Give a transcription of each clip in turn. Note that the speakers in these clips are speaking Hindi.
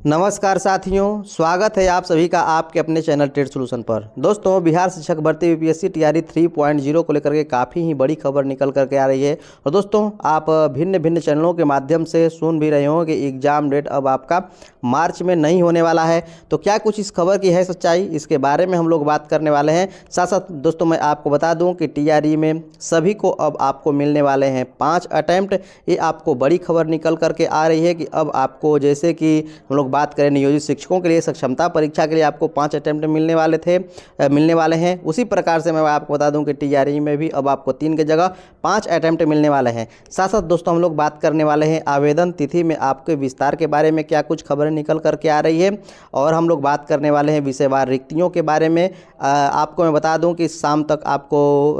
नमस्कार साथियों, स्वागत है आप सभी का आपके अपने चैनल ट्रेड सॉल्यूशन पर। दोस्तों, बिहार शिक्षक भर्ती यूपीएससी टीआरई 3.0 को लेकर के काफ़ी ही बड़ी खबर निकल करके आ रही है। और दोस्तों, आप भिन्न भिन्न चैनलों के माध्यम से सुन भी रहे हो कि एग्ज़ाम डेट अब आपका मार्च में नहीं होने वाला है। तो क्या कुछ इस खबर की है सच्चाई, इसके बारे में हम लोग बात करने वाले हैं। साथ साथ दोस्तों, मैं आपको बता दूँ कि टीआरई में सभी को अब आपको मिलने वाले हैं 5 अटैम्प्ट। ये आपको बड़ी खबर निकल करके आ रही है कि अब आपको, जैसे कि हम लोग बात करें नियोजित शिक्षकों के लिए सक्षमता परीक्षा के लिए आपको 5 अटैम्प्ट मिलने वाले हैं। उसी प्रकार से मैं आपको बता दूं कि टीआरई में भी अब आपको 3 की जगह 5 अटैम्प्ट मिलने वाले हैं। साथ साथ दोस्तों, हम लोग बात करने वाले हैं आवेदन तिथि में आपके विस्तार के बारे में, क्या कुछ खबरें निकल करके आ रही है। और हम लोग बात करने वाले हैं विषयवार रिक्तियों के बारे में। आपको मैं बता दूं कि शाम तक आपको,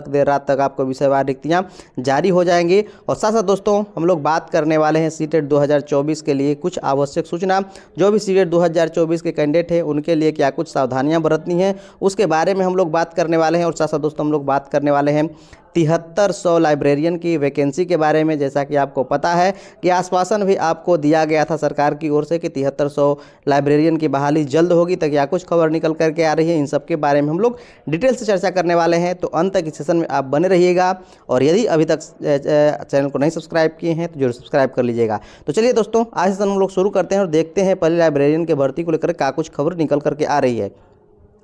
देर रात तक आपको विषयवार रिक्तियां जारी हो जाएंगी। और साथ साथ दोस्तों, हम लोग बात करने वाले हैं सीटेट 2024 के लिए कुछ आवश्यक सूचना। जो भी सीटेट 2024 के कैंडिडेट हैं उनके लिए क्या कुछ सावधानियां बरतनी हैं, उसके बारे में हम लोग बात करने वाले हैं। और साथ साथ दोस्तों, हम लोग बात करने वाले हैं 7300 लाइब्रेरियन की वैकेंसी के बारे में। जैसा कि आपको पता है कि आश्वासन भी आपको दिया गया था सरकार की ओर से कि 7300 लाइब्रेरियन की बहाली जल्द होगी। तक क्या कुछ खबर निकल करके आ रही है, इन सब के बारे में हम लोग डिटेल से चर्चा करने वाले हैं। तो अंत तक इस सेशन में आप बने रहिएगा। और यदि अभी तक चैनल को नहीं सब्सक्राइब किए हैं तो जरूर सब्सक्राइब कर लीजिएगा। तो चलिए दोस्तों, आज सेशन हम लोग शुरू करते हैं और देखते हैं पहले लाइब्रेरियन के भर्ती को लेकर क्या कुछ खबर निकल करके आ रही है।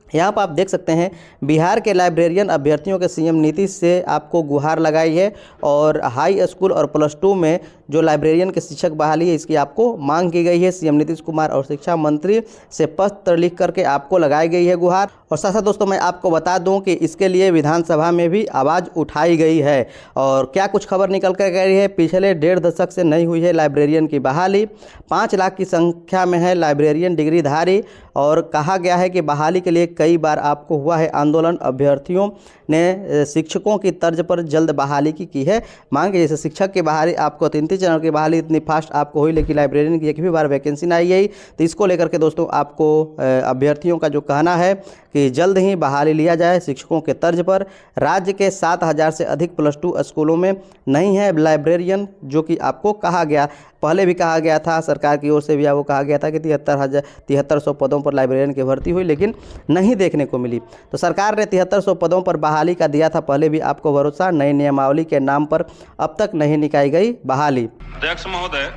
यहाँ पर आप देख सकते हैं बिहार के लाइब्रेरियन अभ्यर्थियों के सीएम नीतीश से आपको गुहार लगाई है। और हाई स्कूल और +2 में जो लाइब्रेरियन के शिक्षक बहाली है, इसकी आपको मांग की गई है। सीएम नीतीश कुमार और शिक्षा मंत्री से पत्र लिख करके आपको लगाई गई है गुहार। और साथ साथ दोस्तों, मैं आपको बता दूं कि इसके लिए विधानसभा में भी आवाज़ उठाई गई है। और क्या कुछ खबर निकल कर गई है, पिछले 1.5 दशक से नहीं हुई है लाइब्रेरियन की बहाली। 5 लाख की संख्या में है लाइब्रेरियन डिग्रीधारी। और कहा गया है कि बहाली के लिए कई बार आपको हुआ है आंदोलन। अभ्यर्थियों ने शिक्षकों की तर्ज पर जल्द बहाली की है मांग। जैसे शिक्षक की बहाली आपको 3 चरणों की बहाली इतनी फास्ट आपको हुई, लेकिन लाइब्रेरियन की एक भी बार वैकेंसी नहीं आई गई। तो इसको लेकर के दोस्तों, आपको अभ्यर्थियों का जो कहना है कि जल्द ही बहाली लिया जाए शिक्षकों के तर्ज पर। राज्य के 7000 से अधिक +2 स्कूलों में नहीं है लाइब्रेरियन, जो कि आपको कहा गया, पहले भी कहा गया था, सरकार की ओर से भी आपको कहा गया था कि 7300 पदों पर लाइब्रेरियन की भर्ती हुई, लेकिन नहीं देखने को मिली। तो सरकार ने 7300 पदों पर बहाली का दिया था पहले भी आपको भरोसा। नई नियमावली के नाम पर अब तक नहीं निकाली गई बहाली। अध्यक्ष महोदय,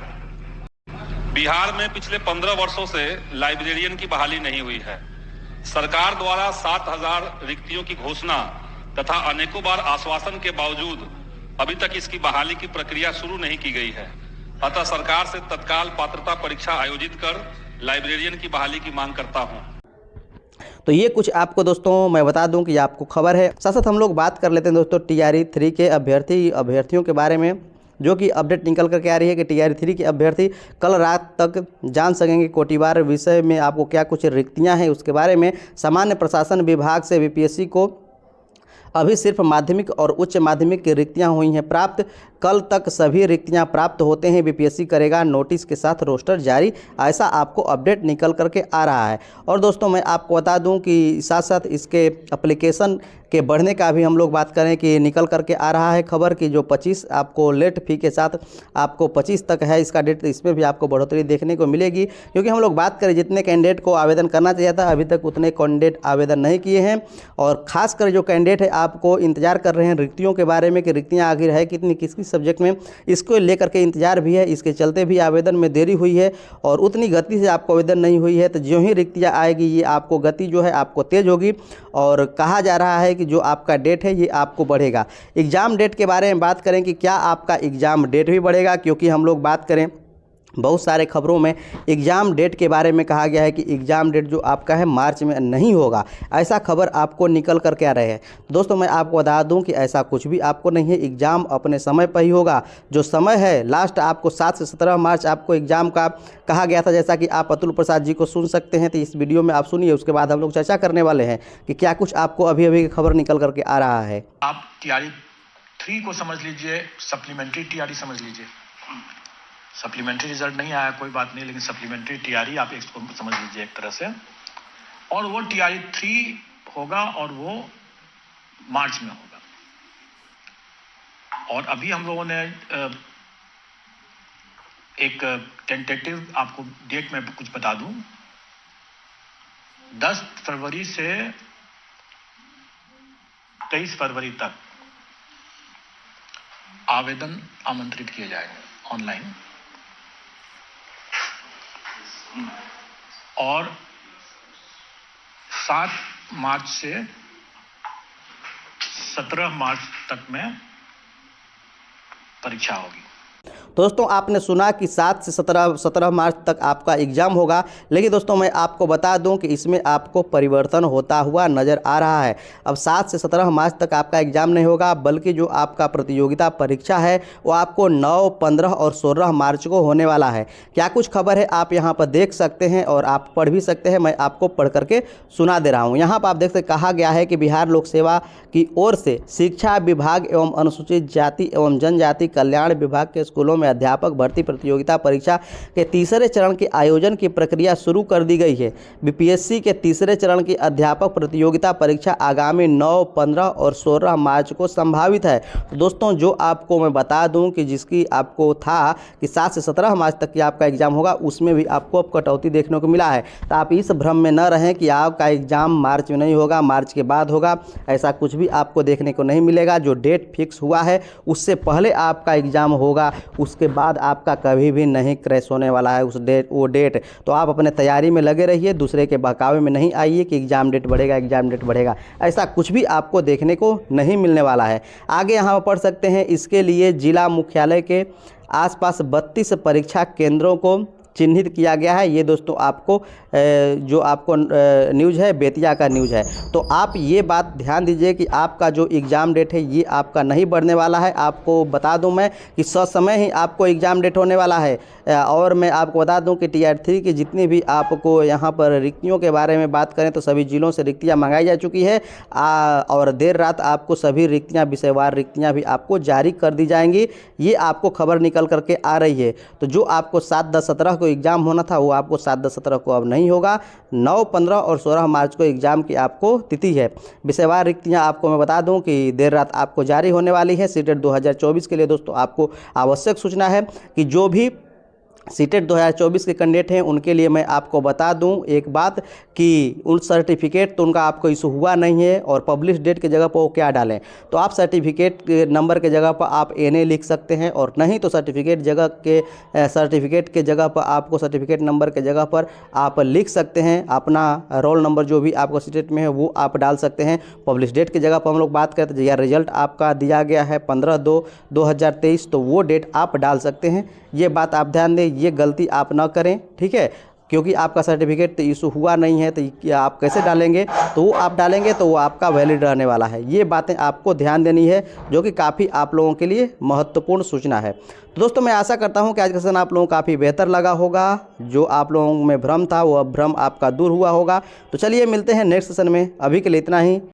बिहार में पिछले 15 वर्षों से लाइब्रेरियन की बहाली नहीं हुई है। सरकार द्वारा 7000 रिक्तियों की घोषणा तथा अनेकों बार आश्वासन के बावजूद अभी तक इसकी बहाली की प्रक्रिया शुरू नहीं की गई है। अतः सरकार से तत्काल पात्रता परीक्षा आयोजित कर लाइब्रेरियन की बहाली की मांग करता हूं। तो ये कुछ आपको दोस्तों मैं बता दूं कि आपको खबर है। साथ साथ हम लोग बात कर लेते हैं दोस्तों टीआरई 3 के अभ्यर्थियों के बारे में, जो कि अपडेट निकल करके आ रही है कि टीआरई 3 के अभ्यर्थी कल रात तक जान सकेंगे कोटिवार विषय में आपको क्या कुछ रिक्तियां हैं उसके बारे में। सामान्य प्रशासन विभाग से बीपीएससी को अभी सिर्फ माध्यमिक और उच्च माध्यमिक की रिक्तियां हुई हैं प्राप्त। कल तक सभी रिक्तियां प्राप्त होते हैं, बीपीएससी करेगा नोटिस के साथ रोस्टर जारी। ऐसा आपको अपडेट निकल करके आ रहा है। और दोस्तों, मैं आपको बता दूं कि साथ साथ इसके एप्लीकेशन के बढ़ने का भी हम लोग बात करें कि निकल करके आ रहा है खबर कि जो 25 आपको लेट फी के साथ आपको 25 तक है इसका डेट, इसमें भी आपको बढ़ोतरी देखने को मिलेगी। क्योंकि हम लोग बात करें जितने कैंडिडेट को आवेदन करना चाहिए था, अभी तक उतने कैंडिडेट आवेदन नहीं किए हैं। और खासकर जो कैंडिडेट है आपको इंतजार कर रहे हैं रिक्तियों के बारे में कि रिक्तियाँ आखिर है कितनी, किस किस सब्जेक्ट में, इसको लेकर के इंतजार भी है। इसके चलते भी आवेदन में देरी हुई है और उतनी गति से आपको आवेदन नहीं हुई है। तो जो ही रिक्तियाँ आएगी, ये आपको गति जो है आपको तेज होगी। और कहा जा रहा है कि जो आपका डेट है ये आपको बढ़ेगा। एग्ज़ाम डेट के बारे में बात करें कि क्या आपका एग्ज़ाम डेट भी बढ़ेगा, क्योंकि हम लोग बात करें बहुत सारे खबरों में एग्ज़ाम डेट के बारे में कहा गया है कि एग्ज़ाम डेट जो आपका है मार्च में नहीं होगा। ऐसा खबर आपको निकल कर के आ रहे हैं। दोस्तों, मैं आपको बता दूं कि ऐसा कुछ भी आपको नहीं है, एग्ज़ाम अपने समय पर ही होगा। जो समय है लास्ट आपको 7 से 17 मार्च आपको एग्ज़ाम का कहा गया था, जैसा कि आप अतुल प्रसाद जी को सुन सकते हैं। तो इस वीडियो में आप सुनिए, उसके बाद हम लोग चर्चा करने वाले हैं कि क्या कुछ आपको अभी अभी खबर निकल करके आ रहा है। आप टीआरई 3 को समझ लीजिए, सप्लीमेंट्री टीआरई समझ लीजिए। सप्लीमेंट्री रिजल्ट नहीं आया कोई बात नहीं, लेकिन सप्लीमेंट्री टीआरई आप इसको समझ लीजिए एक तरह से। और वो टीआरई 3 होगा और वो मार्च में होगा। और अभी हम लोगों ने एक टेंटेटिव आपको डेट में कुछ बता दूं, 10 फरवरी से 23 फरवरी तक आवेदन आमंत्रित किए जाएंगे ऑनलाइन, और 7 मार्च से 17 मार्च तक में परीक्षा होगी। दोस्तों आपने सुना कि 7 से 17 मार्च तक आपका एग्ज़ाम होगा, लेकिन दोस्तों मैं आपको बता दूं कि इसमें आपको परिवर्तन होता हुआ नज़र आ रहा है। अब 7 से 17 मार्च तक आपका एग्ज़ाम नहीं होगा, बल्कि जो आपका प्रतियोगिता परीक्षा है वो आपको 9, 15 और 16 मार्च को होने वाला है। क्या कुछ खबर है आप यहाँ पर देख सकते हैं और आप पढ़ भी सकते हैं, मैं आपको पढ़ करके सुना दे रहा हूँ। यहाँ पर आप देख सकते, कहा गया है कि बिहार लोक सेवा की ओर से शिक्षा विभाग एवं अनुसूचित जाति एवं जनजाति कल्याण विभाग के स्कूलों में अध्यापक भर्ती प्रतियोगिता परीक्षा के तीसरे चरण के आयोजन की प्रक्रिया शुरू कर दी गई है। बीपीएससी के तीसरे चरण की अध्यापक प्रतियोगिता परीक्षा आगामी 9, 15 और 16 मार्च को संभावित है। तो दोस्तों जो आपको मैं बता दूं कि जिसकी आपको था कि 7 से 17 मार्च तक की आपका एग्ज़ाम होगा, उसमें भी आपको अब कटौती देखने को मिला है। तो आप इस भ्रम में न रहें कि आपका एग्ज़ाम मार्च में नहीं होगा, मार्च के बाद होगा, ऐसा कुछ भी आपको देखने को नहीं मिलेगा। जो डेट फिक्स हुआ है उससे पहले आपका एग्ज़ाम होगा, उसके बाद आपका कभी भी नहीं क्रैश होने वाला है वो डेट। तो आप अपने तैयारी में लगे रहिए, दूसरे के बहकावे में नहीं आइए कि एग्ज़ाम डेट बढ़ेगा, एग्ज़ाम डेट बढ़ेगा, ऐसा कुछ भी आपको देखने को नहीं मिलने वाला है। आगे यहाँ पर पढ़ सकते हैं, इसके लिए जिला मुख्यालय के आसपास 32 परीक्षा केंद्रों को चिन्हित किया गया है। ये दोस्तों आपको जो आपको न्यूज़ है बेतिया का न्यूज़ है। तो आप ये बात ध्यान दीजिए कि आपका जो एग्ज़ाम डेट है ये आपका नहीं बढ़ने वाला है। आपको बता दूं मैं कि ससमय ही आपको एग्ज़ाम डेट होने वाला है। और मैं आपको बता दूं कि टीयर 3 की जितनी भी आपको यहाँ पर रिक्तियों के बारे में बात करें तो सभी जिलों से रिक्तियाँ मंगाई जा चुकी है, और देर रात आपको सभी रिक्तियाँ, विषयवार रिक्तियाँ भी आपको जारी कर दी जाएंगी। ये आपको खबर निकल करके आ रही है। तो जो आपको 7, 10, 17 को एग्ज़ाम होना था वो आपको 7, 10, 17 को अब नहीं होगा। 9, 15 और 16 मार्च को एग्ज़ाम की आपको तिथि है। विषयवार रिक्तियाँ आपको मैं बता दूं कि देर रात आपको जारी होने वाली है। सीटेट 2024 के लिए दोस्तों आपको आवश्यक सूचना है कि जो भी सीटेट 2024 के कैंडिडेट हैं उनके लिए मैं आपको बता दूं एक बात कि उन सर्टिफिकेट तो उनका आपको इशू हुआ नहीं है, और पब्लिश डेट की जगह पर वो क्या डालें, तो आप सर्टिफिकेट नंबर के जगह पर आप एनए लिख सकते हैं, और नहीं तो सर्टिफिकेट के जगह पर आपको सर्टिफिकेट नंबर के जगह पर आप लिख सकते हैं अपना रोल नंबर जो भी आपको सीटेट में है वो आप डाल सकते हैं। पब्लिश डेट की जगह पर हम लोग बात करते हैं, या रिजल्ट आपका दिया गया है 15/2/2023, तो वो डेट आप डाल सकते हैं। ये बात आप ध्यान दें, ये गलती आप ना करें, ठीक है, क्योंकि आपका सर्टिफिकेट तो इशू हुआ नहीं है, तो आप कैसे डालेंगे, तो वो आप डालेंगे तो वो आपका वैलिड रहने वाला है। ये बातें आपको ध्यान देनी है, जो कि काफ़ी आप लोगों के लिए महत्वपूर्ण सूचना है। तो दोस्तों मैं आशा करता हूँ कि आज का सेशन आप लोगों को काफ़ी बेहतर लगा होगा। जो आप लोगों में भ्रम था वो भ्रम आपका दूर हुआ होगा। तो चलिए मिलते हैं नेक्स्ट सेशन में, अभी के लिए इतना ही।